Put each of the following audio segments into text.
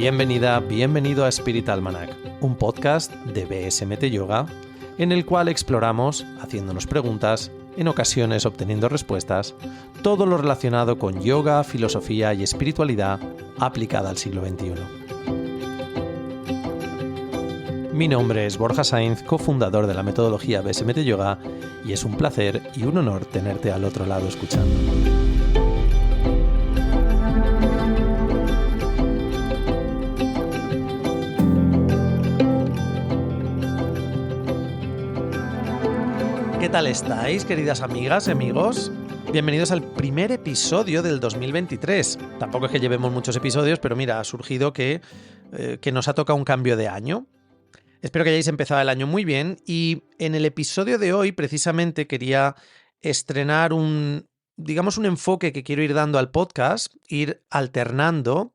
Bienvenida, bienvenido a Spirit Almanac, un podcast de BSMT Yoga en el cual exploramos, haciéndonos preguntas, en ocasiones obteniendo respuestas, todo lo relacionado con yoga, filosofía y espiritualidad aplicada al siglo XXI. Mi nombre es Borja Sainz, cofundador de la metodología BSMT Yoga, y es un placer y un honor tenerte al otro lado escuchando. ¿Qué tal estáis, queridas amigas y amigos? Bienvenidos al primer episodio del 2023. Tampoco es que llevemos muchos episodios, pero mira, ha surgido que nos ha tocado un cambio de año. Espero que hayáis empezado el año muy bien y en el episodio de hoy precisamente quería estrenar un enfoque que quiero ir dando al podcast, ir alternando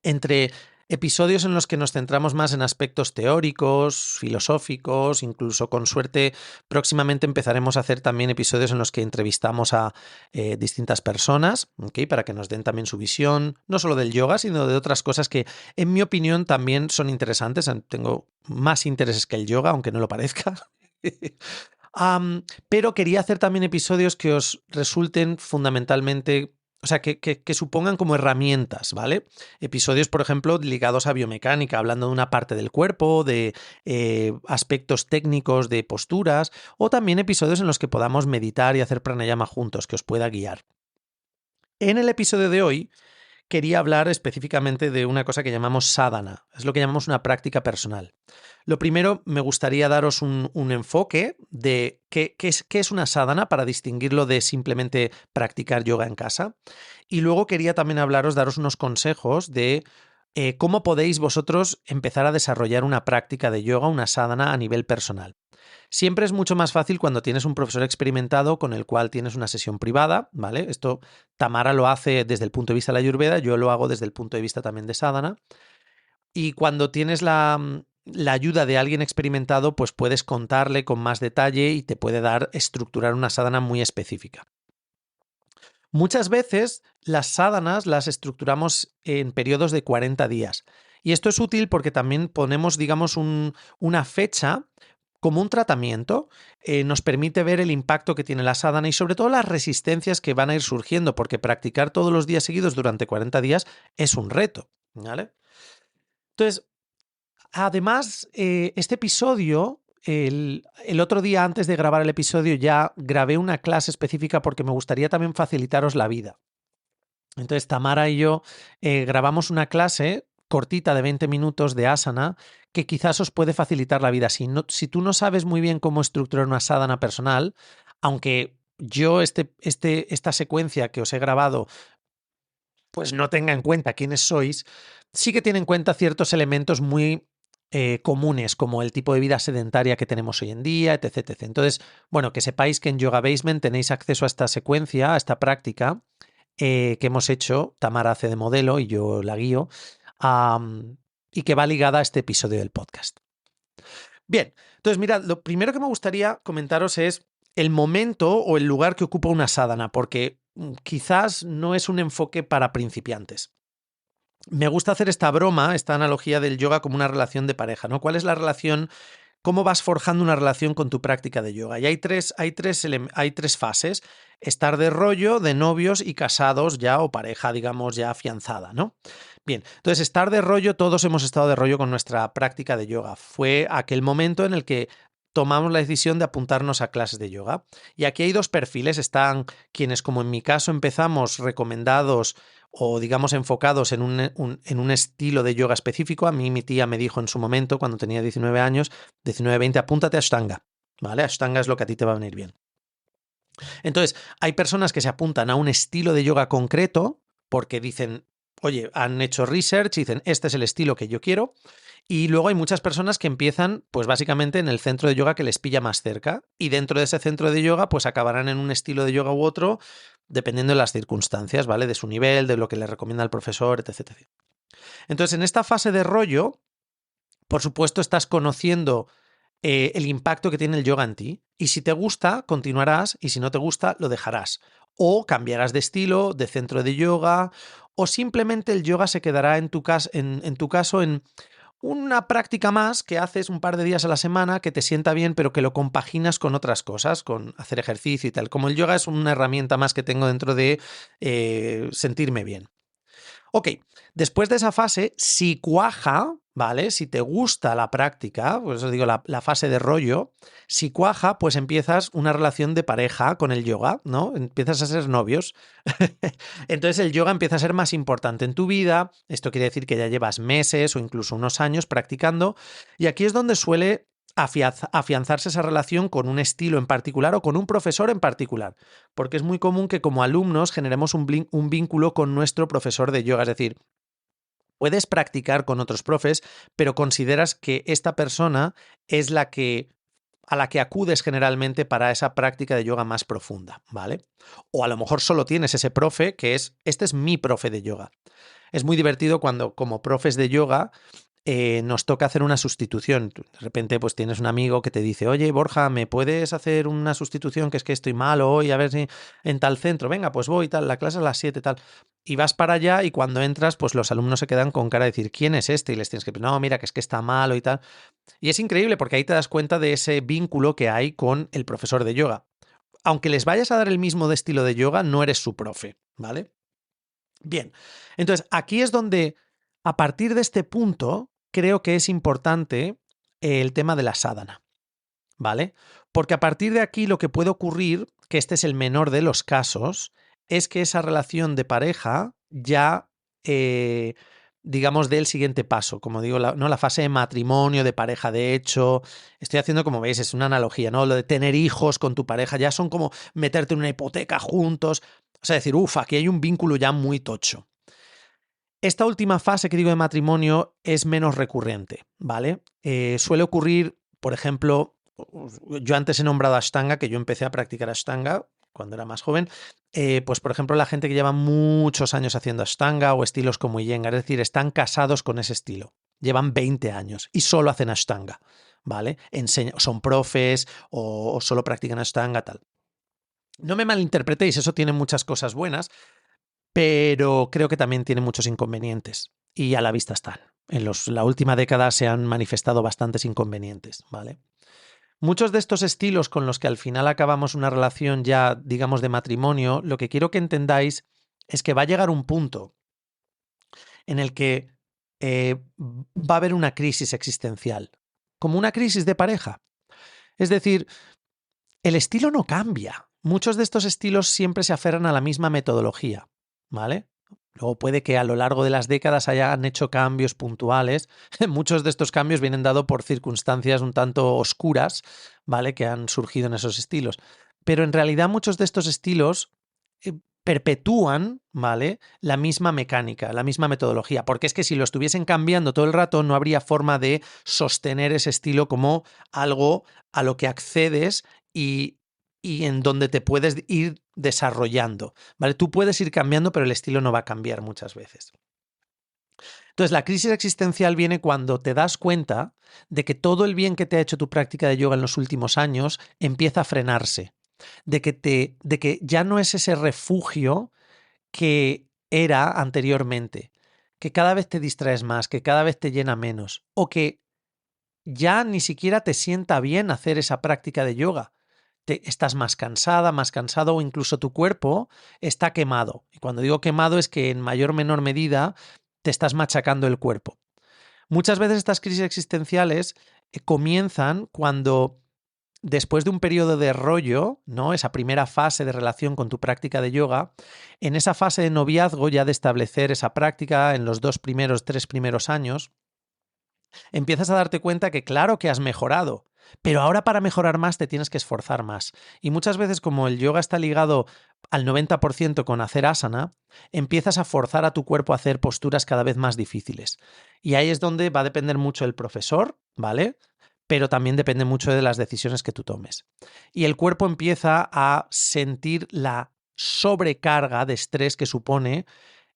entre episodios en los que nos centramos más en aspectos teóricos, filosóficos, incluso con suerte próximamente empezaremos a hacer también episodios en los que entrevistamos a distintas personas, ¿okay? Para que nos den también su visión, no solo del yoga, sino de otras cosas que en mi opinión también son interesantes. Tengo más intereses que el yoga, aunque no lo parezca. Pero quería hacer también episodios que os resulten fundamentalmente... O sea, que supongan como herramientas, ¿vale? Episodios, por ejemplo, ligados a biomecánica, hablando de una parte del cuerpo, de aspectos técnicos, de posturas, o también episodios en los que podamos meditar y hacer pranayama juntos, que os pueda guiar. En el episodio de hoy quería hablar específicamente de una cosa que llamamos sadhana, es lo que llamamos una práctica personal. Lo primero, me gustaría daros un enfoque de qué es una sadhana para distinguirlo de simplemente practicar yoga en casa. Y luego quería también daros unos consejos de cómo podéis vosotros empezar a desarrollar una práctica de yoga, una sadhana a nivel personal. Siempre es mucho más fácil cuando tienes un profesor experimentado con el cual tienes una sesión privada, ¿vale? Esto Tamara lo hace desde el punto de vista de la Ayurveda, yo lo hago desde el punto de vista también de sadhana. Y cuando tienes la ayuda de alguien experimentado, pues puedes contarle con más detalle y te puede estructurar una sadhana muy específica. Muchas veces las sadhanas las estructuramos en periodos de 40 días. Y esto es útil porque también ponemos, digamos, una fecha como un tratamiento, nos permite ver el impacto que tiene la sadhana y sobre todo las resistencias que van a ir surgiendo, porque practicar todos los días seguidos durante 40 días es un reto, ¿vale? Entonces, además, este episodio, el otro día antes de grabar el episodio ya grabé una clase específica porque me gustaría también facilitaros la vida. Entonces, Tamara y yo grabamos una clase cortita de 20 minutos de asana que quizás os puede facilitar la vida. Si tú no sabes muy bien cómo estructurar una sadhana personal, aunque yo esta secuencia que os he grabado pues no tenga en cuenta quiénes sois, sí que tiene en cuenta ciertos elementos muy comunes, como el tipo de vida sedentaria que tenemos hoy en día, etc, etc. Entonces, bueno, que sepáis que en Yoga Basement tenéis acceso a esta secuencia, a esta práctica que hemos hecho, Tamara hace de modelo y yo la guío, y que va ligada a este episodio del podcast. Bien, entonces mirad, lo primero que me gustaría comentaros es el momento o el lugar que ocupa una sadhana, porque quizás no es un enfoque para principiantes. Me gusta hacer esta broma, esta analogía del yoga como una relación de pareja, ¿no? ¿Cuál es la relación? ¿Cómo vas forjando una relación con tu práctica de yoga? Y hay tres fases: estar de rollo, de novios y casados ya, o pareja, digamos, ya afianzada, ¿no? Bien, entonces estar de rollo, todos hemos estado de rollo con nuestra práctica de yoga. Fue aquel momento en el que tomamos la decisión de apuntarnos a clases de yoga. Y aquí hay dos perfiles, están quienes, como en mi caso, empezamos recomendados o digamos enfocados en un estilo de yoga específico. A mí mi tía me dijo en su momento, cuando tenía 19 años, 19-20, apúntate a Ashtanga, ¿vale? Ashtanga es lo que a ti te va a venir bien. Entonces, hay personas que se apuntan a un estilo de yoga concreto porque dicen, oye, han hecho research y dicen, este es el estilo que yo quiero. Y luego hay muchas personas que empiezan, pues básicamente en el centro de yoga que les pilla más cerca. Y dentro de ese centro de yoga, pues acabarán en un estilo de yoga u otro, dependiendo de las circunstancias, ¿vale? De su nivel, de lo que le recomienda el profesor, etc, etc. Entonces, en esta fase de rollo, por supuesto, estás conociendo el impacto que tiene el yoga en ti. Y si te gusta, continuarás, y si no te gusta, lo dejarás. O cambiarás de estilo, de centro de yoga, o simplemente el yoga se quedará en tu caso en una práctica más que haces un par de días a la semana que te sienta bien, pero que lo compaginas con otras cosas, con hacer ejercicio y tal. Como el yoga es una herramienta más que tengo dentro de sentirme bien. Ok, después de esa fase, si cuaja, ¿vale? Si te gusta la práctica, pues os digo, la fase de rollo, si cuaja, pues empiezas una relación de pareja con el yoga, ¿no? Empiezas a ser novios. Entonces el yoga empieza a ser más importante en tu vida. Esto quiere decir que ya llevas meses o incluso unos años practicando. Y aquí es donde suele afianzarse esa relación con un estilo en particular o con un profesor en particular, porque es muy común que como alumnos generemos un vínculo con nuestro profesor de yoga, es decir, puedes practicar con otros profes, pero consideras que esta persona es a la que acudes generalmente para esa práctica de yoga más profunda, ¿vale? O a lo mejor solo tienes ese profe que este es mi profe de yoga. Es muy divertido cuando como profes de yoga nos toca hacer una sustitución. De repente, pues tienes un amigo que te dice, oye, Borja, ¿me puedes hacer una sustitución? Que es que estoy malo hoy, a ver si en tal centro. Venga, pues voy, tal, la clase es a las 7, tal. Y vas para allá y cuando entras, pues los alumnos se quedan con cara de decir, ¿quién es este? Y les tienes que decir, no, mira, que es que está malo y tal. Y es increíble porque ahí te das cuenta de ese vínculo que hay con el profesor de yoga. Aunque les vayas a dar el mismo de estilo de yoga, no eres su profe, ¿vale? Bien, entonces aquí es donde, a partir de este punto, creo que es importante el tema de la sadhana, ¿vale? Porque a partir de aquí lo que puede ocurrir, que este es el menor de los casos, es que esa relación de pareja ya, digamos, dé el siguiente paso, como digo, ¿no? La fase de matrimonio, de pareja de hecho, estoy haciendo, como veis, es una analogía, ¿no? Lo de tener hijos con tu pareja ya son como meterte en una hipoteca juntos, o sea, decir, uff, aquí hay un vínculo ya muy tocho. Esta última fase que digo de matrimonio es menos recurrente, ¿vale? Suele ocurrir, por ejemplo, yo antes he nombrado Ashtanga, que yo empecé a practicar Ashtanga cuando era más joven, pues por ejemplo la gente que lleva muchos años haciendo Ashtanga o estilos como Iyengar, es decir, están casados con ese estilo, llevan 20 años y solo hacen Ashtanga, ¿vale? Son profes o solo practican Ashtanga, tal. No me malinterpretéis, eso tiene muchas cosas buenas, pero creo que también tiene muchos inconvenientes y a la vista están. En la última década se han manifestado bastantes inconvenientes, ¿vale? Muchos de estos estilos con los que al final acabamos una relación ya, digamos, de matrimonio, lo que quiero que entendáis es que va a llegar un punto en el que va a haber una crisis existencial, como una crisis de pareja. Es decir, el estilo no cambia. Muchos de estos estilos siempre se aferran a la misma metodología, ¿vale? Luego puede que a lo largo de las décadas hayan hecho cambios puntuales. Muchos de estos cambios vienen dados por circunstancias un tanto oscuras, ¿vale? Que han surgido en esos estilos. Pero en realidad muchos de estos estilos perpetúan, ¿vale? La misma mecánica, la misma metodología. Porque es que si lo estuviesen cambiando todo el rato, no habría forma de sostener ese estilo como algo a lo que accedes y en donde te puedes ir desarrollando, ¿vale? Tú puedes ir cambiando, pero el estilo no va a cambiar muchas veces. Entonces, la crisis existencial viene cuando te das cuenta de que todo el bien que te ha hecho tu práctica de yoga en los últimos años empieza a frenarse, de que ya no es ese refugio que era anteriormente, que cada vez te distraes más, que cada vez te llena menos, o que ya ni siquiera te sienta bien hacer esa práctica de yoga. Estás más cansada, más cansado o incluso tu cuerpo está quemado. Y cuando digo quemado es que en mayor o menor medida te estás machacando el cuerpo. Muchas veces estas crisis existenciales comienzan cuando después de un periodo de rollo, ¿no? Esa primera fase de relación con tu práctica de yoga, en esa fase de noviazgo ya de establecer esa práctica en los 3 primeros años, empiezas a darte cuenta que claro que has mejorado, pero ahora para mejorar más te tienes que esforzar más. Y muchas veces como el yoga está ligado al 90% con hacer asana, empiezas a forzar a tu cuerpo a hacer posturas cada vez más difíciles. Y ahí es donde va a depender mucho el profesor, ¿vale? Pero también depende mucho de las decisiones que tú tomes. Y el cuerpo empieza a sentir la sobrecarga de estrés que supone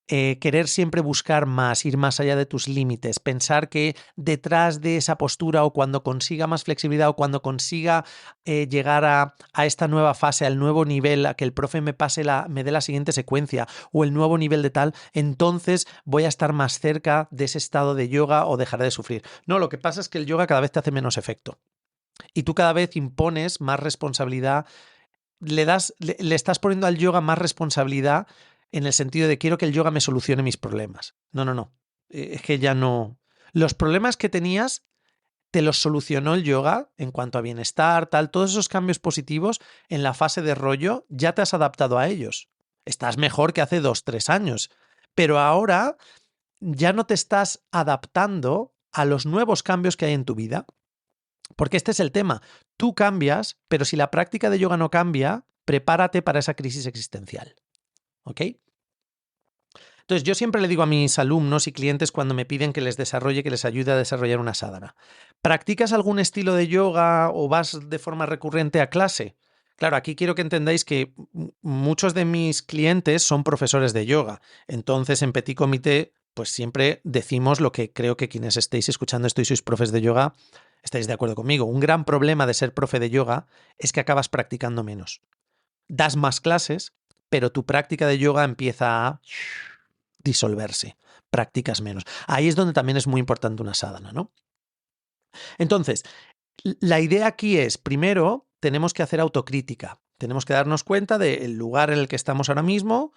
querer siempre buscar más, ir más allá de tus límites, pensar que detrás de esa postura o cuando consiga más flexibilidad o cuando consiga llegar a esta nueva fase, al nuevo nivel, a que el profe me dé la siguiente secuencia o el nuevo nivel de tal, entonces voy a estar más cerca de ese estado de yoga o dejaré de sufrir. No, lo que pasa es que el yoga cada vez te hace menos efecto y tú cada vez impones más responsabilidad, le estás poniendo al yoga más responsabilidad en el sentido de quiero que el yoga me solucione mis problemas. No, no, no. Es que ya no. Los problemas que tenías te los solucionó el yoga en cuanto a bienestar, tal, todos esos cambios positivos en la fase de rollo, ya te has adaptado a ellos. Estás mejor que hace 2, 3 años. Pero ahora ya no te estás adaptando a los nuevos cambios que hay en tu vida. Porque este es el tema. Tú cambias, pero si la práctica de yoga no cambia, prepárate para esa crisis existencial. ¿Ok? Entonces, yo siempre le digo a mis alumnos y clientes cuando me piden que les desarrolle, que les ayude a desarrollar una sadhana. ¿Practicas algún estilo de yoga o vas de forma recurrente a clase? Claro, aquí quiero que entendáis que muchos de mis clientes son profesores de yoga. Entonces, en Petit Comité, pues siempre decimos lo que creo que quienes estéis escuchando esto y sois profes de yoga, estáis de acuerdo conmigo. Un gran problema de ser profe de yoga es que acabas practicando menos. Das más clases, pero tu práctica de yoga empieza a disolverse, practicas menos. Ahí es donde también es muy importante una sadhana, ¿no? Entonces, la idea aquí es, primero, tenemos que hacer autocrítica. Tenemos que darnos cuenta del lugar en el que estamos ahora mismo.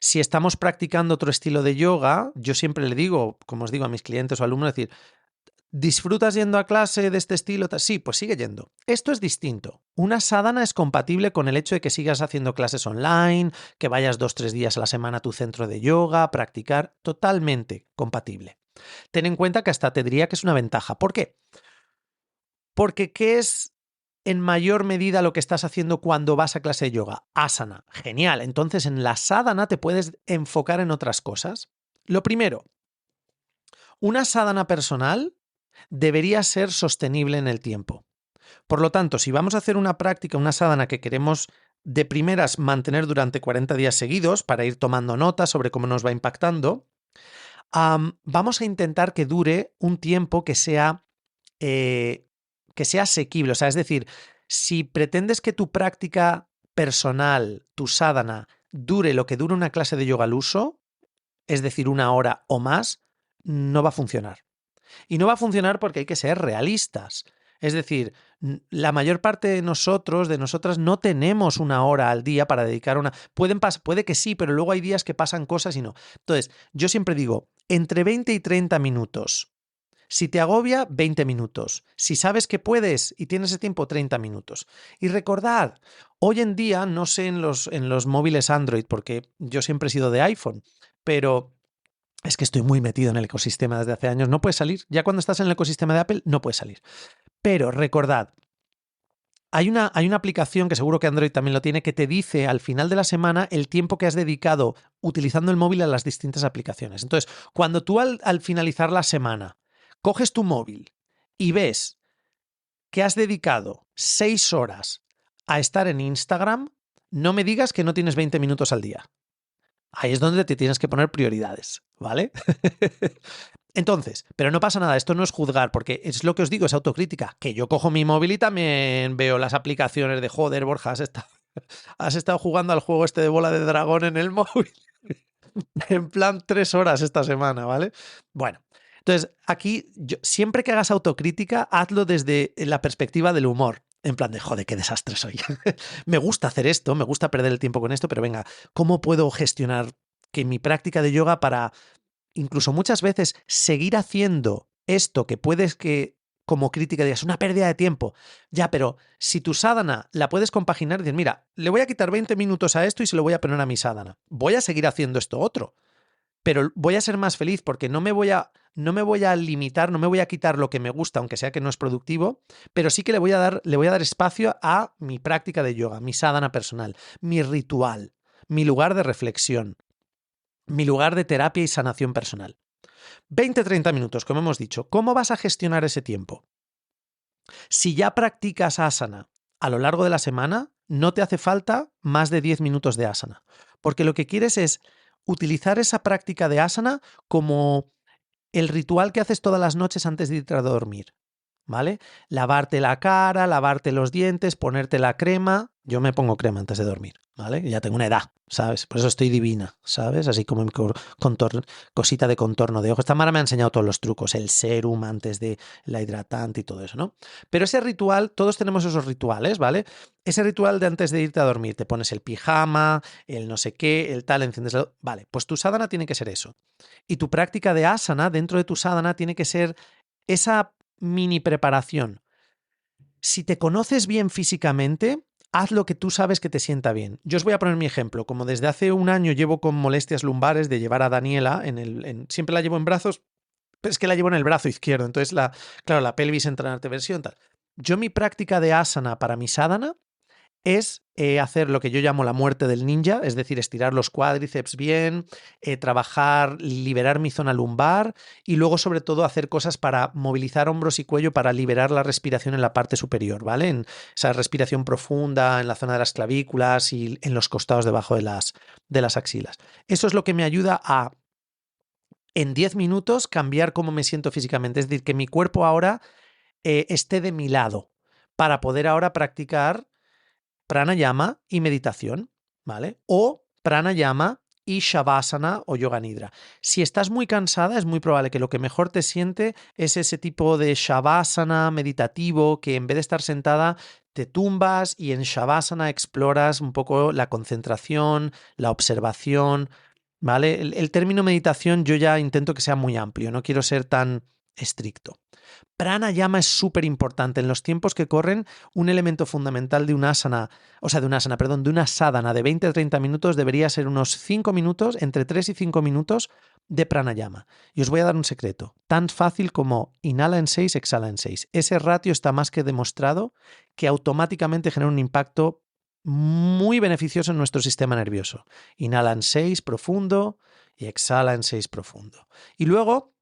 Si estamos practicando otro estilo de yoga, yo siempre le digo, como os digo a mis clientes o alumnos, decir, ¿disfrutas yendo a clase de este estilo? Sí, pues sigue yendo. Esto es distinto. Una sadhana es compatible con el hecho de que sigas haciendo clases online, que vayas 2, 3 días a la semana a tu centro de yoga, practicar, totalmente compatible. Ten en cuenta que hasta te diría que es una ventaja. ¿Por qué? Porque ¿qué es en mayor medida lo que estás haciendo cuando vas a clase de yoga? Asana. Genial. Entonces en la sadhana te puedes enfocar en otras cosas. Lo primero, una sadhana personal debería ser sostenible en el tiempo. Por lo tanto, si vamos a hacer una práctica, una sadhana que queremos de primeras mantener durante 40 días seguidos para ir tomando notas sobre cómo nos va impactando, vamos a intentar que dure un tiempo que sea asequible. O sea, es decir, si pretendes que tu práctica personal, tu sadhana, dure lo que dura una clase de yoga al uso, es decir, 1 hora o más, no va a funcionar. Y no va a funcionar porque hay que ser realistas. Es decir, la mayor parte de nosotros, de nosotras, no tenemos 1 hora al día para dedicar una. Puede que sí, pero luego hay días que pasan cosas y no. Entonces, yo siempre digo, entre 20 y 30 minutos. Si te agobia, 20 minutos. Si sabes que puedes y tienes ese tiempo, 30 minutos. Y recordad, hoy en día, no sé en los móviles Android, porque yo siempre he sido de iPhone, pero es que estoy muy metido en el ecosistema desde hace años. No puedes salir. Ya cuando estás en el ecosistema de Apple, no puedes salir. Pero recordad, hay una aplicación que seguro que Android también lo tiene, que te dice al final de la semana el tiempo que has dedicado utilizando el móvil a las distintas aplicaciones. Entonces, cuando tú al finalizar la semana coges tu móvil y ves que has dedicado 6 horas a estar en Instagram, no me digas que no tienes 20 minutos al día. Ahí es donde te tienes que poner prioridades, ¿vale? Entonces, pero no pasa nada, esto no es juzgar, porque es lo que os digo, es autocrítica, que yo cojo mi móvil y también veo las aplicaciones de joder, Borja, has estado jugando al juego este de bola de dragón en el móvil, en plan 3 horas esta semana, ¿vale? Bueno, entonces aquí, siempre que hagas autocrítica, hazlo desde la perspectiva del humor. En plan de, joder, qué desastre soy. Me gusta hacer esto, me gusta perder el tiempo con esto, pero venga, ¿cómo puedo gestionar que mi práctica de yoga para incluso muchas veces seguir haciendo esto que puedes que como crítica digas, una pérdida de tiempo? Ya, pero si tu sadhana la puedes compaginar y decir, mira, le voy a quitar 20 minutos a esto y se lo voy a poner a mi sadhana. Voy a seguir haciendo esto otro, pero voy a ser más feliz porque no me voy a limitar, no me voy a quitar lo que me gusta, aunque sea que no es productivo, pero sí que le voy a dar espacio a mi práctica de yoga, mi sadhana personal, mi ritual, mi lugar de reflexión, mi lugar de terapia y sanación personal. 20-30 minutos, como hemos dicho. ¿Cómo vas a gestionar ese tiempo? Si ya practicas asana a lo largo de la semana, no te hace falta más de 10 minutos de asana, porque lo que quieres es utilizar esa práctica de asana como el ritual que haces todas las noches antes de irte a dormir, ¿vale? Lavarte la cara, lavarte los dientes, ponerte la crema. Yo me pongo crema antes de dormir, ¿vale? Ya tengo una edad, ¿sabes? Por eso estoy divina, ¿sabes? Así como mi cosita de contorno de ojos. Esta Mara me ha enseñado todos los trucos, el serum antes de la hidratante y todo eso, ¿no? Pero ese ritual, todos tenemos esos rituales, ¿vale? Ese ritual de antes de irte a dormir, te pones el pijama, el no sé qué, el tal, enciendes el... Vale, pues tu sadhana tiene que ser eso. Y tu práctica de asana dentro de tu sadhana tiene que ser esa mini preparación. Si te conoces bien físicamente, haz lo que tú sabes que te sienta bien. Yo os voy a poner mi ejemplo. Como desde hace un año llevo con molestias lumbares de llevar a Daniela, siempre la llevo en brazos, pero es que la llevo en el brazo izquierdo. Entonces, claro, la pelvis entra en arteversión, tal. Yo mi práctica de asana para mi sadhana es hacer lo que yo llamo la muerte del ninja, es decir, estirar los cuádriceps bien, trabajar, liberar mi zona lumbar y luego sobre todo hacer cosas para movilizar hombros y cuello para liberar la respiración en la parte superior, ¿vale? En esa respiración profunda en la zona de las clavículas y en los costados debajo de las axilas. Eso es lo que me ayuda a, en 10 minutos, cambiar cómo me siento físicamente, es decir, que mi cuerpo ahora esté de mi lado para poder ahora practicar pranayama y meditación, ¿vale? O pranayama y shavasana o yoga nidra. Si estás muy cansada, es muy probable que lo que mejor te siente es ese tipo de shavasana meditativo que en vez de estar sentada te tumbas y en shavasana exploras un poco la concentración, la observación, ¿vale? El término meditación yo ya intento que sea muy amplio, no quiero ser tan estricto. Pranayama es súper importante. En los tiempos que corren, un elemento fundamental de una de una sadhana de 20 a 30 minutos debería ser unos 5 minutos, entre 3 y 5 minutos de pranayama. Y os voy a dar un secreto. Tan fácil como inhala en 6, exhala en 6. Ese ratio está más que demostrado que automáticamente genera un impacto muy beneficioso en nuestro sistema nervioso. Inhala en 6 profundo y exhala en 6 profundo. Y luego,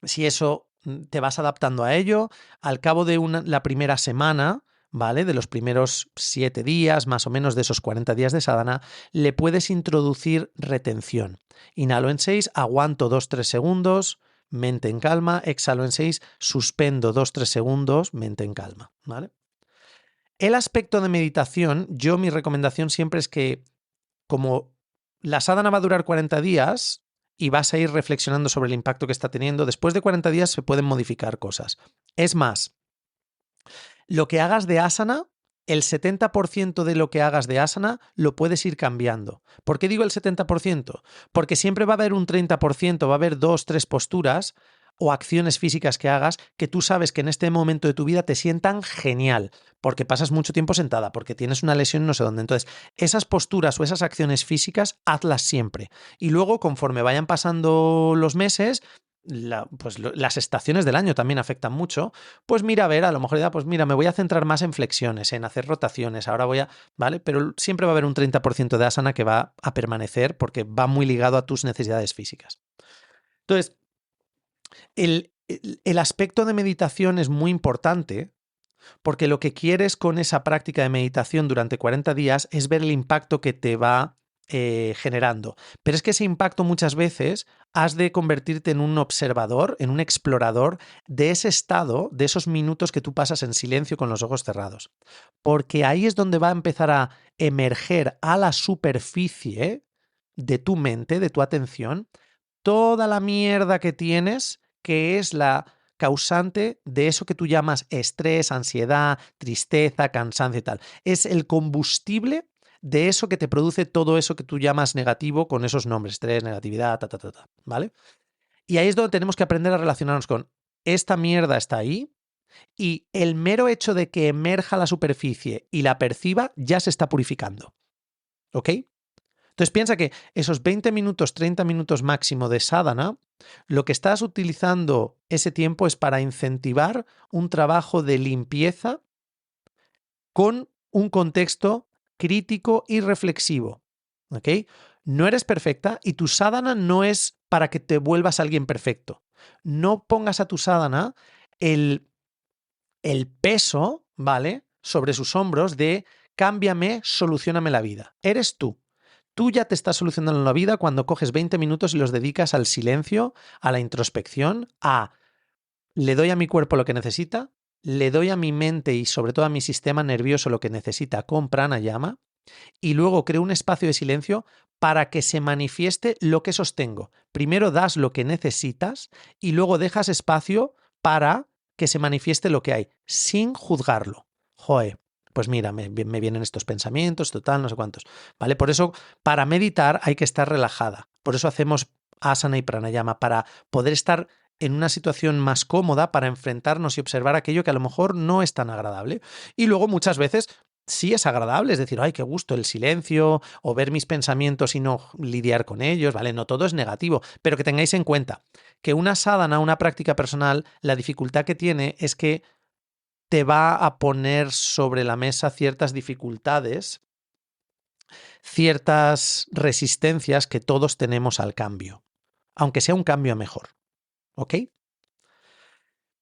si eso te vas adaptando a ello, al cabo de la primera semana, ¿vale? De los primeros 7 días, más o menos de esos 40 días de sadhana, le puedes introducir retención. Inhalo en 6, aguanto 2-3 segundos, mente en calma, exhalo en 6, suspendo 2-3 segundos, mente en calma, ¿vale? El aspecto de meditación, mi recomendación siempre es que, como la sadhana va a durar 40 días y vas a ir reflexionando sobre el impacto que está teniendo, después de 40 días se pueden modificar cosas. Es más, lo que hagas de asana, el 70% de lo que hagas de asana lo puedes ir cambiando. ¿Por qué digo el 70%? Porque siempre va a haber un 30%, va a haber 2-3 posturas o acciones físicas que hagas que tú sabes que en este momento de tu vida te sientan genial, porque pasas mucho tiempo sentada, porque tienes una lesión no sé dónde. Entonces, esas posturas o esas acciones físicas, hazlas siempre. Y luego, conforme vayan pasando los meses, las estaciones del año también afectan mucho, pues mira, a ver, a lo mejor ya, pues mira, me voy a centrar más en flexiones, en hacer rotaciones, ahora ¿vale? Pero siempre va a haber un 30% de asana que va a permanecer porque va muy ligado a tus necesidades físicas. Entonces, el aspecto de meditación es muy importante porque lo que quieres con esa práctica de meditación durante 40 días es ver el impacto que te va generando. Pero es que ese impacto muchas veces has de convertirte en un observador, en un explorador de ese estado, de esos minutos que tú pasas en silencio con los ojos cerrados. Porque ahí es donde va a empezar a emerger a la superficie de tu mente, de tu atención, toda la mierda que tienes, que es la causante de eso que tú llamas estrés, ansiedad, tristeza, cansancio y tal. Es el combustible de eso que te produce todo eso que tú llamas negativo con esos nombres, estrés, negatividad, ¿vale? Y ahí es donde tenemos que aprender a relacionarnos con esta mierda está ahí y el mero hecho de que emerja a la superficie y la perciba ya se está purificando. ¿Ok? Entonces piensa que esos 20 minutos, 30 minutos máximo de sadhana, lo que estás utilizando ese tiempo es para incentivar un trabajo de limpieza con un contexto crítico y reflexivo. ¿Ok? No eres perfecta y tu sadhana no es para que te vuelvas alguien perfecto. No pongas a tu sadhana el peso, ¿vale? Sobre sus hombros de cámbiame, solucióname la vida. Eres tú. Tú ya te estás solucionando la vida cuando coges 20 minutos y los dedicas al silencio, a la introspección, le doy a mi cuerpo lo que necesita, le doy a mi mente y sobre todo a mi sistema nervioso lo que necesita con pranayama y luego creo un espacio de silencio para que se manifieste lo que sostengo. Primero das lo que necesitas y luego dejas espacio para que se manifieste lo que hay, sin juzgarlo. Joder, pues mira, me vienen estos pensamientos, total, no sé cuántos. ¿Vale? Por eso, para meditar hay que estar relajada. Por eso hacemos asana y pranayama, para poder estar en una situación más cómoda, para enfrentarnos y observar aquello que a lo mejor no es tan agradable. Y luego muchas veces sí es agradable, es decir, ay, qué gusto el silencio o ver mis pensamientos y no lidiar con ellos, ¿vale? No todo es negativo, pero que tengáis en cuenta que una sadhana, una práctica personal, la dificultad que tiene es que te va a poner sobre la mesa ciertas dificultades, ciertas resistencias que todos tenemos al cambio, aunque sea un cambio a mejor, ¿ok?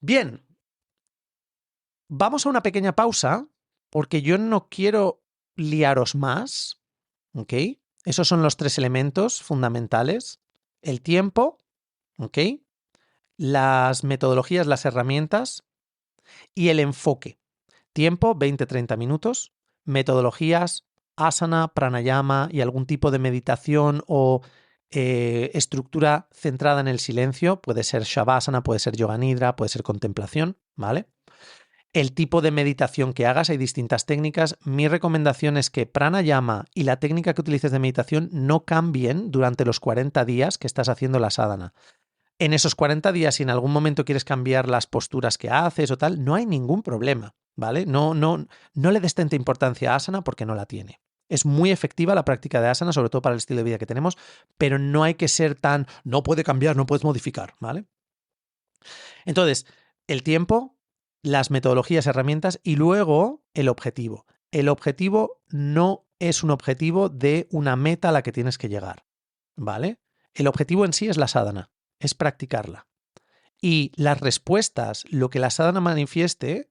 Bien, vamos a una pequeña pausa porque yo no quiero liaros más, ¿ok? Esos son los 3 elementos fundamentales: el tiempo, ¿ok? Las metodologías, las herramientas y el enfoque. Tiempo, 20-30 minutos. Metodologías, asana, pranayama y algún tipo de meditación o estructura centrada en el silencio. Puede ser shavasana, puede ser yoga nidra, puede ser contemplación, ¿vale? El tipo de meditación que hagas, hay distintas técnicas. Mi recomendación es que pranayama y la técnica que utilices de meditación no cambien durante los 40 días que estás haciendo la sadhana. En esos 40 días, si en algún momento quieres cambiar las posturas que haces o tal, no hay ningún problema, ¿vale? No le des tanta importancia a asana porque no la tiene. Es muy efectiva la práctica de asana, sobre todo para el estilo de vida que tenemos, pero no hay que ser tan, no puede cambiar, no puedes modificar, ¿vale? Entonces, el tiempo, las metodologías, herramientas y luego el objetivo. El objetivo no es un objetivo de una meta a la que tienes que llegar, ¿vale? El objetivo en sí es la sadhana, es practicarla. Y las respuestas, lo que la sadhana manifieste,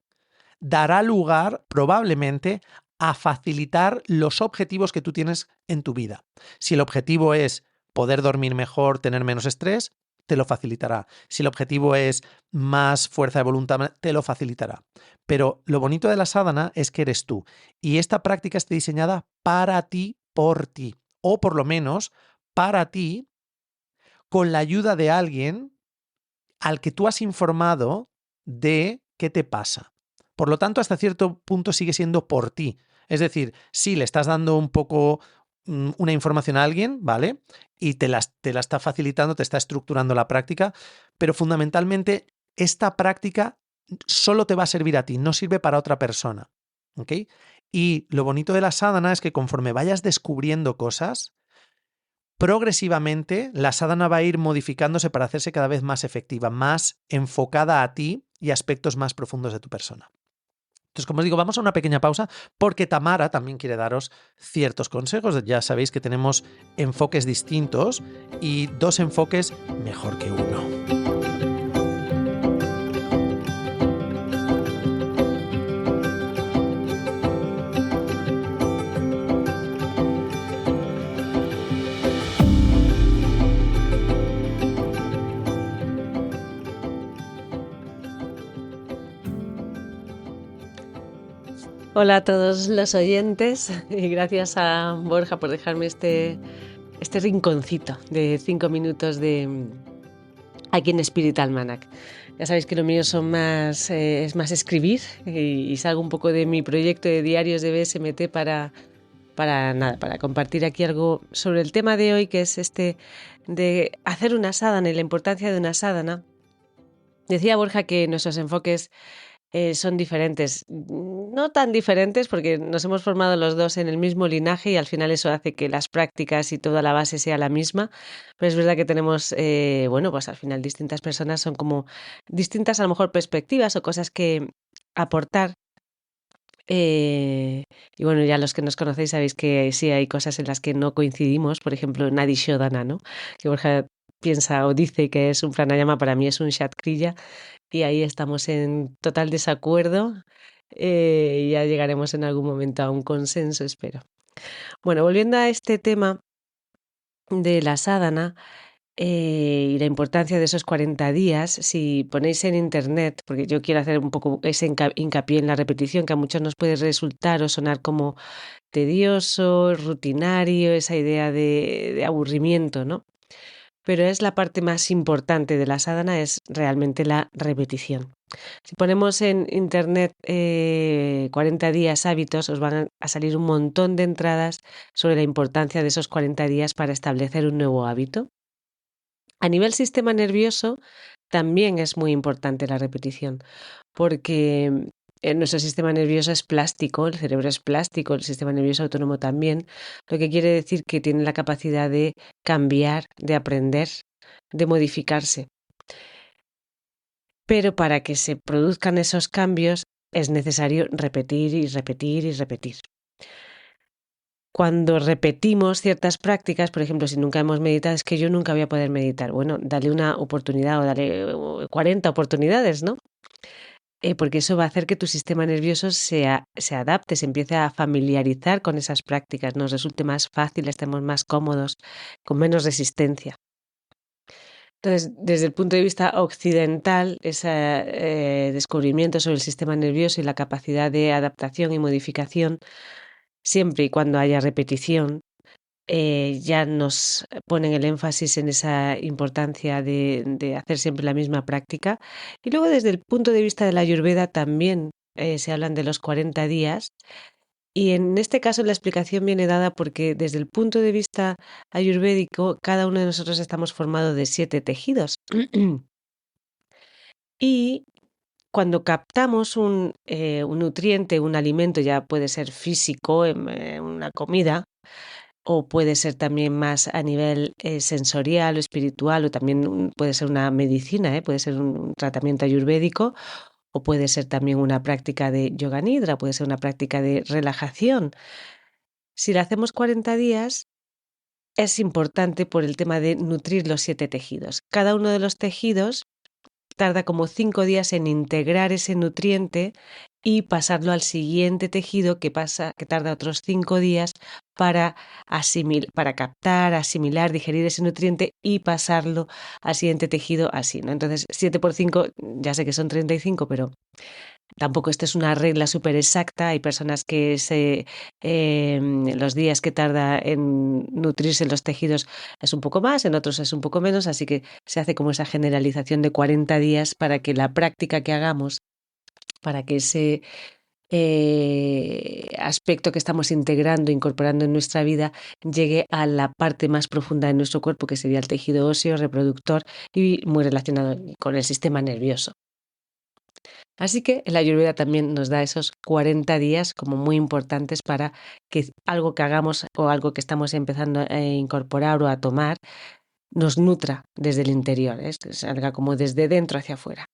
dará lugar probablemente a facilitar los objetivos que tú tienes en tu vida. Si el objetivo es poder dormir mejor, tener menos estrés, te lo facilitará. Si el objetivo es más fuerza de voluntad, te lo facilitará. Pero lo bonito de la sadhana es que eres tú. Y esta práctica está diseñada para ti, por ti. O por lo menos para ti, con la ayuda de alguien al que tú has informado de qué te pasa. Por lo tanto, hasta cierto punto sigue siendo por ti. Es decir, sí le estás dando un poco una información a alguien, ¿vale? Y te la está facilitando, te está estructurando la práctica, pero fundamentalmente esta práctica solo te va a servir a ti, no sirve para otra persona, ¿ok? Y lo bonito de la sadhana es que conforme vayas descubriendo cosas, progresivamente la sadhana va a ir modificándose para hacerse cada vez más efectiva, más enfocada a ti y aspectos más profundos de tu persona. Entonces, como os digo, vamos a una pequeña pausa porque Tamara también quiere daros ciertos consejos. Ya sabéis que tenemos enfoques distintos y 2 enfoques mejor que uno. Hola a todos los oyentes y gracias a Borja por dejarme este rinconcito de 5 minutos de aquí en Spirit Almanac. Ya sabéis que lo mío es más escribir y salgo un poco de mi proyecto de diarios de BSMT para compartir aquí algo sobre el tema de hoy, que es de hacer una sadhana y la importancia de una sadhana. Decía Borja que nuestros enfoques son diferentes, no tan diferentes porque nos hemos formado los dos en el mismo linaje y al final eso hace que las prácticas y toda la base sea la misma, pero es verdad que tenemos, pues al final distintas personas son como distintas a lo mejor perspectivas o cosas que aportar. Y bueno, ya los que nos conocéis sabéis que sí hay cosas en las que no coincidimos, por ejemplo, Nadi Shodhana, ¿no? Que Borja piensa o dice que es un pranayama, para mí es un shatkriya y ahí estamos en total desacuerdo. Ya llegaremos en algún momento a un consenso, espero. Bueno, volviendo a este tema, de la sadhana y la importancia de esos 40 días, si ponéis en internet, porque yo quiero hacer un poco ese hincapié en la repetición, que a muchos nos puede resultar o sonar como tedioso, rutinario, esa idea de aburrimiento, ¿no? Pero es la parte más importante de la sadhana, es realmente la repetición. Si ponemos en internet 40 días hábitos, os van a salir un montón de entradas sobre la importancia de esos 40 días para establecer un nuevo hábito. A nivel sistema nervioso, también es muy importante la repetición, porque nuestro sistema nervioso es plástico, el cerebro es plástico, el sistema nervioso autónomo también, lo que quiere decir que tiene la capacidad de cambiar, de aprender, de modificarse. Pero para que se produzcan esos cambios es necesario repetir y repetir y repetir. Cuando repetimos ciertas prácticas, por ejemplo, si nunca hemos meditado, es que yo nunca voy a poder meditar. Bueno, dale una oportunidad o dale 40 oportunidades, ¿no? Porque eso va a hacer que tu sistema nervioso se adapte, se empiece a familiarizar con esas prácticas, nos resulte más fácil, estemos más cómodos, con menos resistencia. Entonces, desde el punto de vista occidental, ese descubrimiento sobre el sistema nervioso y la capacidad de adaptación y modificación, siempre y cuando haya repetición, ya nos ponen el énfasis en esa importancia de hacer siempre la misma práctica. Y luego desde el punto de vista de la Ayurveda también se hablan de los 40 días. Y en este caso la explicación viene dada porque desde el punto de vista ayurvédico, cada uno de nosotros estamos formado de 7 tejidos. Y cuando captamos un nutriente, un alimento, ya puede ser físico, una comida, o puede ser también más a nivel sensorial o espiritual, o también puede ser una medicina, puede ser un tratamiento ayurvédico, o puede ser también una práctica de yoga nidra, puede ser una práctica de relajación. Si la hacemos 40 días, es importante por el tema de nutrir los 7 tejidos. Cada uno de los tejidos tarda como 5 días en integrar ese nutriente y pasarlo al siguiente tejido que tarda otros 5 días para captar, asimilar, digerir ese nutriente y pasarlo al siguiente tejido así, ¿no? Entonces, 7 por 5, ya sé que son 35, pero tampoco esta es una regla súper exacta. Hay personas que los días que tarda en nutrirse los tejidos es un poco más, en otros es un poco menos, así que se hace como esa generalización de 40 días para que la práctica que hagamos, para que ese aspecto que estamos integrando, incorporando en nuestra vida, llegue a la parte más profunda de nuestro cuerpo, que sería el tejido óseo, reproductor y muy relacionado con el sistema nervioso. Así que la Ayurveda también nos da esos 40 días como muy importantes para que algo que hagamos o algo que estamos empezando a incorporar o a tomar nos nutra desde el interior, que salga como desde dentro hacia afuera.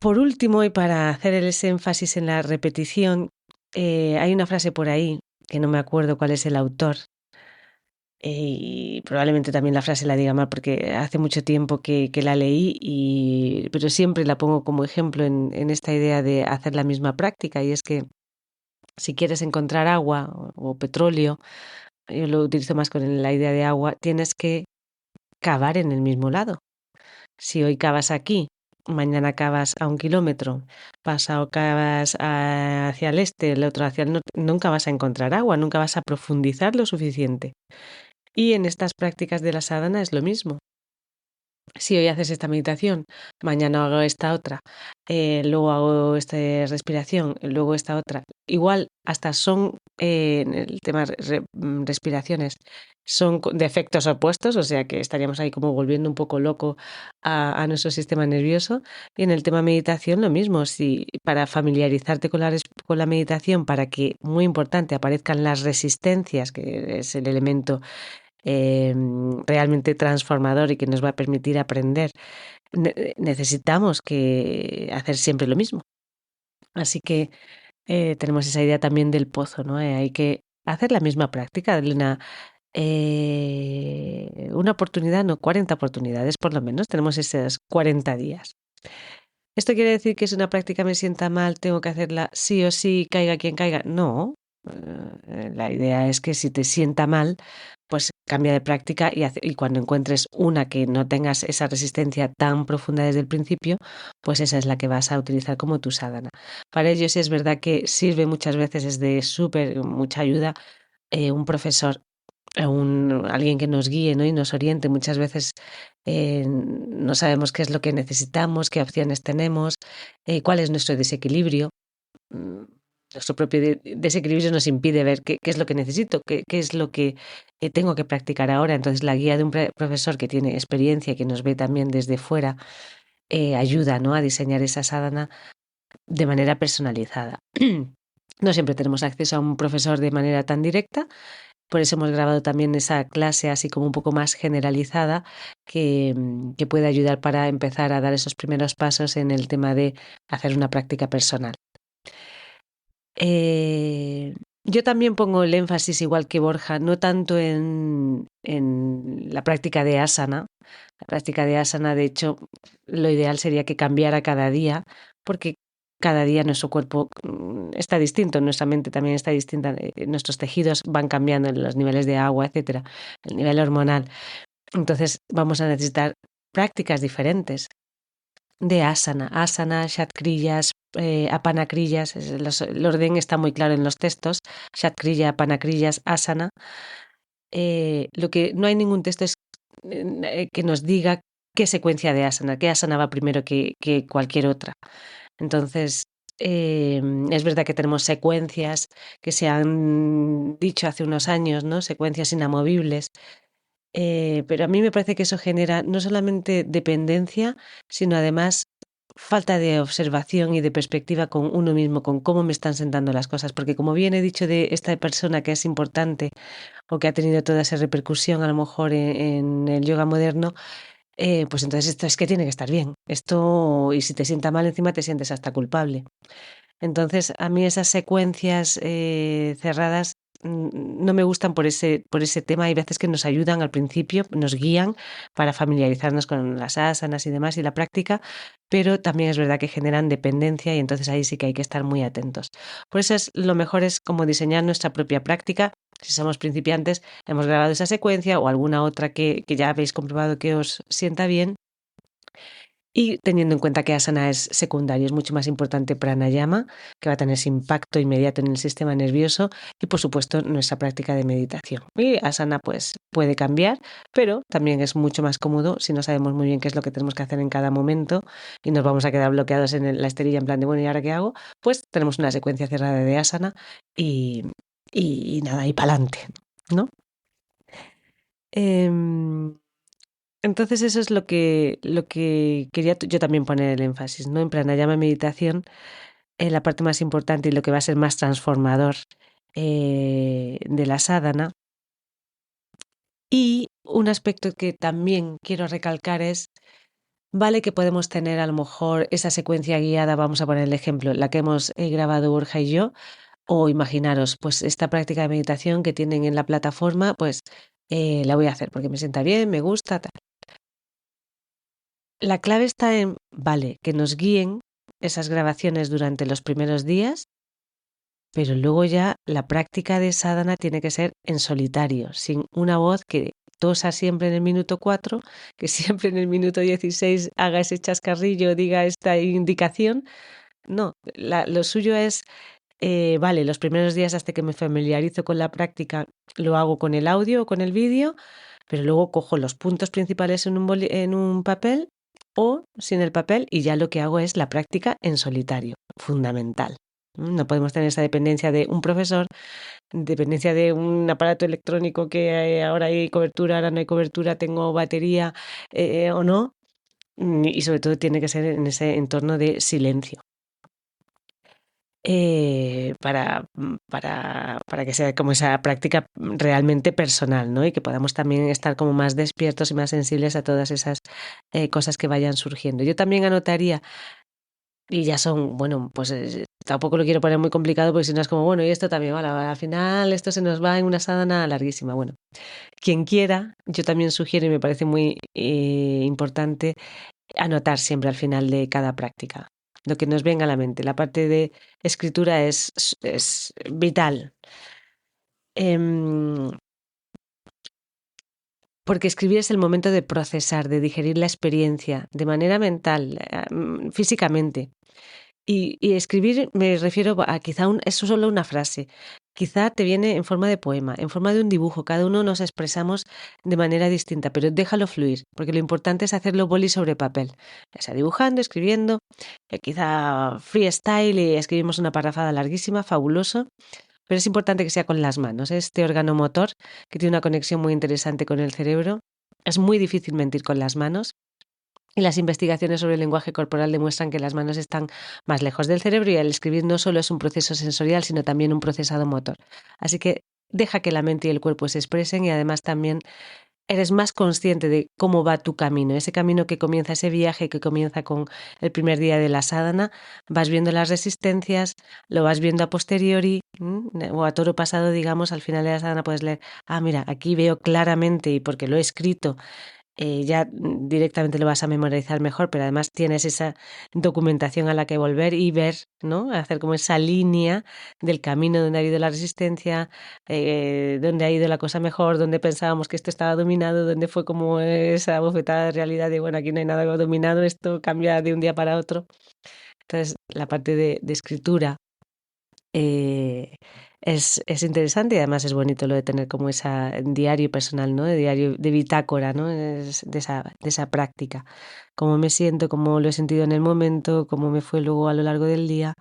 Por último, y para hacer ese énfasis en la repetición, hay una frase por ahí, que no me acuerdo cuál es el autor, y probablemente también la frase la diga mal porque hace mucho tiempo que la leí, pero siempre la pongo como ejemplo en esta idea de hacer la misma práctica, y es que si quieres encontrar agua o petróleo, yo lo utilizo más con la idea de agua, tienes que cavar en el mismo lado. Si hoy cavas aquí, mañana cavas a 1 kilómetro, pasado cavas hacia el este, el otro hacia el norte, nunca vas a encontrar agua, nunca vas a profundizar lo suficiente. Y en estas prácticas de la sadhana es lo mismo. Si hoy haces esta meditación, mañana hago esta otra, luego hago esta respiración, luego esta otra. Igual hasta son, en el tema respiraciones, son de efectos opuestos, o sea que estaríamos ahí como volviendo un poco loco a nuestro sistema nervioso. Y en el tema meditación lo mismo, si para familiarizarte con la meditación, para que, muy importante, aparezcan las resistencias, que es el elemento realmente transformador y que nos va a permitir aprender, necesitamos hacer siempre lo mismo. Así que tenemos esa idea también del pozo, ¿no? Hay que hacer la misma práctica, darle una oportunidad, no, 40 oportunidades por lo menos, tenemos esos 40 días. ¿Esto quiere decir que si una práctica me sienta mal, tengo que hacerla sí o sí, caiga quien caiga? No, La idea es que si te sienta mal, pues cambia de práctica y cuando encuentres una que no tengas esa resistencia tan profunda desde el principio, pues esa es la que vas a utilizar como tu sadhana. Para ello sí es verdad que sirve muchas veces, es de mucha ayuda un profesor, alguien que nos guíe, ¿no? Y nos oriente. Muchas veces no sabemos qué es lo que necesitamos, qué opciones tenemos, cuál es nuestro desequilibrio. Mm, Nuestro propio desequilibrio nos impide ver qué es lo que necesito, qué es lo que tengo que practicar ahora. Entonces, la guía de un profesor que tiene experiencia y que nos ve también desde fuera ayuda, ¿no? A diseñar esa sadhana de manera personalizada. No siempre tenemos acceso a un profesor de manera tan directa, por eso hemos grabado también esa clase así como un poco más generalizada que puede ayudar para empezar a dar esos primeros pasos en el tema de hacer una práctica personal. Yo también pongo el énfasis, igual que Borja, no tanto en la práctica de asana. La práctica de asana, de hecho, lo ideal sería que cambiara cada día, porque cada día nuestro cuerpo está distinto, nuestra mente también está distinta, nuestros tejidos van cambiando, los niveles de agua, etcétera, el nivel hormonal. Entonces vamos a necesitar prácticas diferentes de asana, shatkriyas, apanakriyas. El orden está muy claro en los textos. Shatkriya, apanakriyas, asana. Lo que no hay ningún texto es que nos diga qué secuencia de asana, qué asana va primero que cualquier otra. Entonces, es verdad que tenemos secuencias que se han dicho hace unos años, ¿no? Secuencias inamovibles. Pero a mí me parece que eso genera no solamente dependencia, sino además falta de observación y de perspectiva con uno mismo, con cómo me están sentando las cosas. Porque como bien he dicho de esta persona que es importante o que ha tenido toda esa repercusión a lo mejor en el yoga moderno, pues entonces esto es que tiene que estar bien. Esto, y si te sienta mal encima te sientes hasta culpable. Entonces, a mí esas secuencias cerradas no me gustan por ese tema. Hay veces que nos ayudan al principio, nos guían para familiarizarnos con las asanas y demás y la práctica, pero también es verdad que generan dependencia y entonces ahí sí que hay que estar muy atentos. Por eso lo mejor es como diseñar nuestra propia práctica. Si somos principiantes, hemos grabado esa secuencia o alguna otra que ya habéis comprobado que os sienta bien. Y teniendo en cuenta que asana es secundario, es mucho más importante pranayama, que va a tener ese impacto inmediato en el sistema nervioso y, por supuesto, nuestra práctica de meditación. Y asana, pues, puede cambiar, pero también es mucho más cómodo si no sabemos muy bien qué es lo que tenemos que hacer en cada momento y nos vamos a quedar bloqueados en la esterilla en plan de, bueno, ¿y ahora qué hago? Pues tenemos una secuencia cerrada de asana y, y nada, y pa'lante, ¿no? Em, entonces eso es lo que quería yo también poner el énfasis, ¿no? En pranayama meditación, la parte más importante y lo que va a ser más transformador de la sadhana. Y un aspecto que también quiero recalcar es, vale que podemos tener a lo mejor esa secuencia guiada, vamos a poner el ejemplo, la que hemos grabado Borja y yo, o imaginaros, pues esta práctica de meditación que tienen en la plataforma, pues la voy a hacer porque me sienta bien, me gusta, tal. La clave está en, vale, que nos guíen esas grabaciones durante los primeros días, pero luego ya la práctica de sadhana tiene que ser en solitario, sin una voz que tosa siempre en el minuto 4, que siempre en el minuto 16 haga ese chascarrillo, diga esta indicación. No, lo suyo es, vale, los primeros días hasta que me familiarizo con la práctica lo hago con el audio o con el vídeo, pero luego cojo los puntos principales en un papel o sin el papel y ya lo que hago es la práctica en solitario, fundamental. No podemos tener esa dependencia de un profesor, dependencia de un aparato electrónico que ahora hay cobertura, ahora no hay cobertura, tengo batería o no. Y sobre todo tiene que ser en ese entorno de silencio. Para que sea como esa práctica realmente personal, ¿no? Y que podamos también estar como más despiertos y más sensibles a todas esas cosas que vayan surgiendo. Yo también anotaría, y ya son, bueno, pues tampoco lo quiero poner muy complicado porque si no es como, bueno, y esto también, vale, al final esto se nos va en una sadhana larguísima. Bueno, quien quiera, yo también sugiero y me parece muy importante anotar siempre al final de cada práctica. lo que nos venga a la mente. La parte de escritura es vital. Porque escribir es el momento de procesar, de digerir la experiencia de manera mental, físicamente. Y escribir me refiero a quizá es solo una frase. Quizá te viene en forma de poema, en forma de un dibujo. Cada uno nos expresamos de manera distinta, pero déjalo fluir, porque lo importante es hacerlo boli sobre papel. Ya sea dibujando, escribiendo, quizá freestyle y escribimos una parrafada larguísima, fabuloso. Pero es importante que sea con las manos. Este órgano motor, que tiene una conexión muy interesante con el cerebro, es muy difícil mentir con las manos. Y las investigaciones sobre el lenguaje corporal demuestran que las manos están más lejos del cerebro y al escribir no solo es un proceso sensorial, sino también un procesado motor. Así que deja que la mente y el cuerpo se expresen y además también eres más consciente de cómo va tu camino, ese camino que comienza, ese viaje que comienza con el primer día de la sadhana, vas viendo las resistencias, lo vas viendo a posteriori, o a toro pasado, digamos, al final de la sadhana puedes leer, mira, aquí veo claramente y porque lo he escrito, ya directamente lo vas a memorizar mejor, pero además tienes esa documentación a la que volver y ver, ¿no? Hacer como esa línea del camino donde ha ido la resistencia, donde ha ido la cosa mejor, donde pensábamos que esto estaba dominado, donde fue como esa bofetada de realidad de, bueno, aquí no hay nada dominado, esto cambia de un día para otro. Entonces, la parte de escritura es interesante y además es bonito lo de tener como ese diario personal, ¿no? De diario de bitácora, ¿no? De esa práctica. Cómo me siento, cómo lo he sentido en el momento, cómo me fue luego a lo largo del día.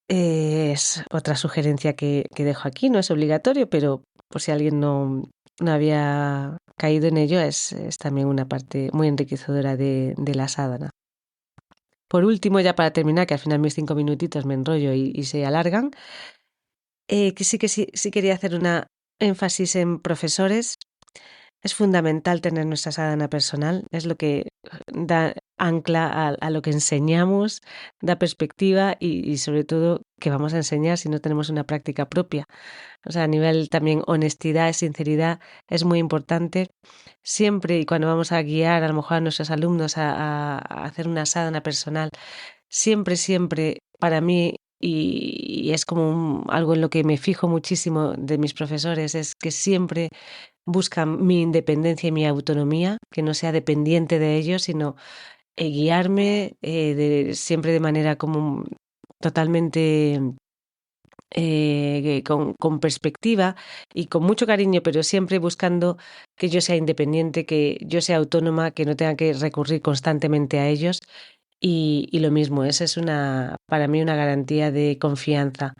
Es otra sugerencia que dejo aquí, no es obligatorio, pero por si alguien no había caído en ello, es también una parte muy enriquecedora de la sadhana. Por último, ya para terminar, que al final mis 5 minutitos me enrollo y se alargan, que sí quería hacer una énfasis en profesores. Es fundamental tener nuestra sadhana personal, es lo que da ancla a lo que enseñamos, da perspectiva y sobre todo que vamos a enseñar si no tenemos una práctica propia. O sea, a nivel también honestidad y sinceridad es muy importante. Siempre y cuando vamos a guiar a lo mejor a nuestros alumnos a hacer una sadhana personal, siempre para mí, y es como algo en lo que me fijo muchísimo de mis profesores, es que siempre buscan mi independencia y mi autonomía, que no sea dependiente de ellos, sino guiarme siempre de manera como totalmente con perspectiva y con mucho cariño, pero siempre buscando que yo sea independiente, que yo sea autónoma, que no tenga que recurrir constantemente a ellos. Y lo mismo, esa es para mí una garantía de confianza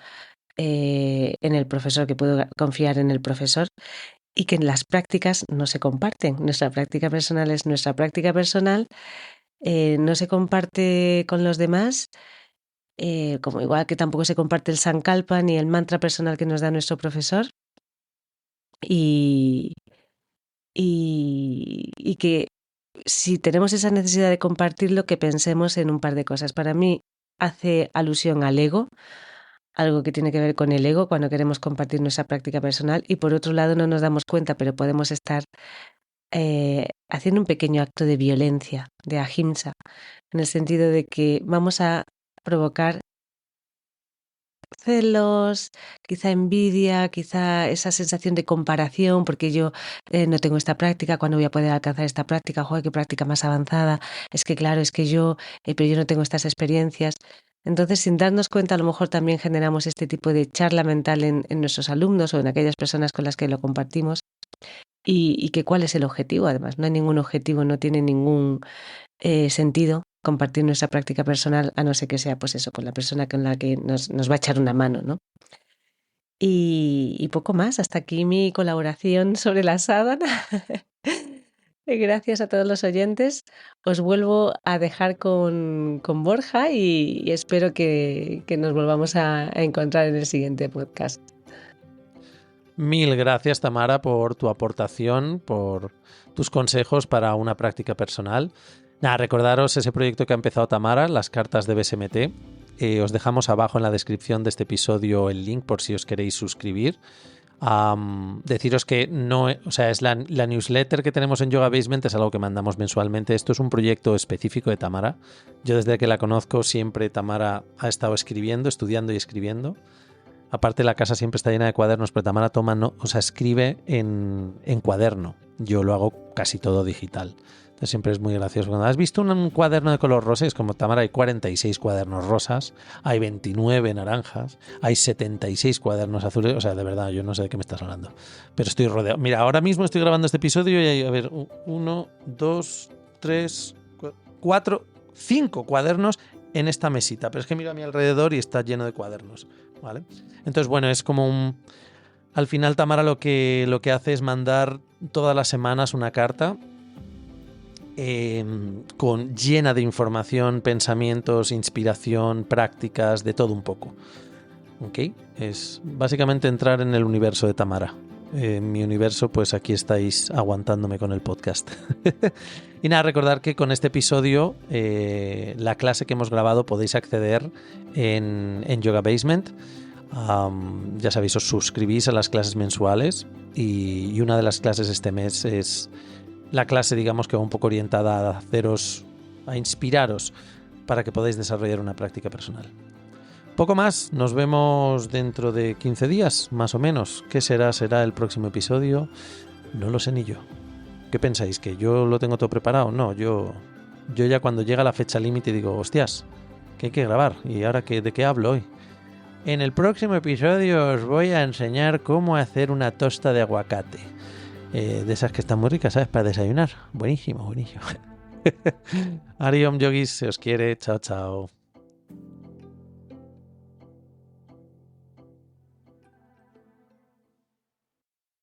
en el profesor, que puedo confiar en el profesor y que las prácticas no se comparten. Nuestra práctica personal es nuestra práctica personal, no se comparte con los demás, como igual que tampoco se comparte el Sankalpa ni el mantra personal que nos da nuestro profesor. Y que si tenemos esa necesidad de compartirlo, que pensemos en un par de cosas. Para mí hace alusión al ego, algo que tiene que ver con el ego cuando queremos compartir nuestra práctica personal, y por otro lado no nos damos cuenta, pero podemos estar haciendo un pequeño acto de violencia, de ahimsa, en el sentido de que vamos a provocar celos, quizá envidia, quizá esa sensación de comparación, porque yo no tengo esta práctica, ¿cuándo voy a poder alcanzar esta práctica? Joder, qué práctica más avanzada. Es que claro, es que yo, pero yo no tengo estas experiencias. Entonces, sin darnos cuenta, a lo mejor también generamos este tipo de charla mental en nuestros alumnos o en aquellas personas con las que lo compartimos. Y que cuál es el objetivo, además. No hay ningún objetivo, no tiene ningún sentido compartir nuestra práctica personal, a no ser que sea, pues eso, con la persona con la que nos va a echar una mano, ¿no? Y poco más. Hasta aquí mi colaboración sobre la sadhana. Gracias a todos los oyentes. Os vuelvo a dejar con Borja y espero que nos volvamos a encontrar en el siguiente podcast. Mil gracias, Tamara, por tu aportación, por tus consejos para una práctica personal. Nada, recordaros ese proyecto que ha empezado Tamara, las cartas de BSMT. Os dejamos abajo en la descripción de este episodio el link por si os queréis suscribir. Deciros que no, o sea, es la newsletter que tenemos en Yoga Basement, es algo que mandamos mensualmente. Esto es un proyecto específico de Tamara. Yo desde que la conozco siempre Tamara ha estado escribiendo, estudiando y escribiendo. Aparte la casa siempre está llena de cuadernos, pero Tamara escribe en cuaderno. Yo lo hago casi todo digital. Entonces siempre es muy gracioso. Cuando has visto un cuaderno de color rosa, es como Tamara, hay 46 cuadernos rosas, hay 29 naranjas, hay 76 cuadernos azules. O sea, de verdad, yo no sé de qué me estás hablando. Pero estoy rodeado. Mira, ahora mismo estoy grabando este episodio y hay, a ver, 1, 2, 3, 4, 5 cuadernos en esta mesita. Pero es que miro a mi alrededor y está lleno de cuadernos, ¿vale? Entonces, bueno, es como un... Al final Tamara lo que hace es mandar todas las semanas una carta llena de información, pensamientos, inspiración, prácticas, de todo un poco. ¿Ok? Es básicamente entrar en el universo de Tamara. En mi universo, pues aquí estáis aguantándome con el podcast. Y nada, recordar que con este episodio, la clase que hemos grabado podéis acceder en Yoga Basement. Ya sabéis, os suscribís a las clases mensuales y una de las clases este mes es la clase, digamos, que va un poco orientada a inspiraros para que podáis desarrollar una práctica personal. Poco más, nos vemos dentro de 15 días, más o menos. ¿Qué será? ¿Será el próximo episodio? No lo sé ni yo. ¿Qué pensáis? ¿Que yo lo tengo todo preparado? No, yo ya cuando llega la fecha límite digo, hostias, que hay que grabar. ¿Y ahora de qué hablo hoy? En el próximo episodio os voy a enseñar cómo hacer una tosta de aguacate. De esas que están muy ricas, ¿sabes? Para desayunar. Buenísimo, buenísimo. Hariom Yogis, se os quiere. Chao, chao.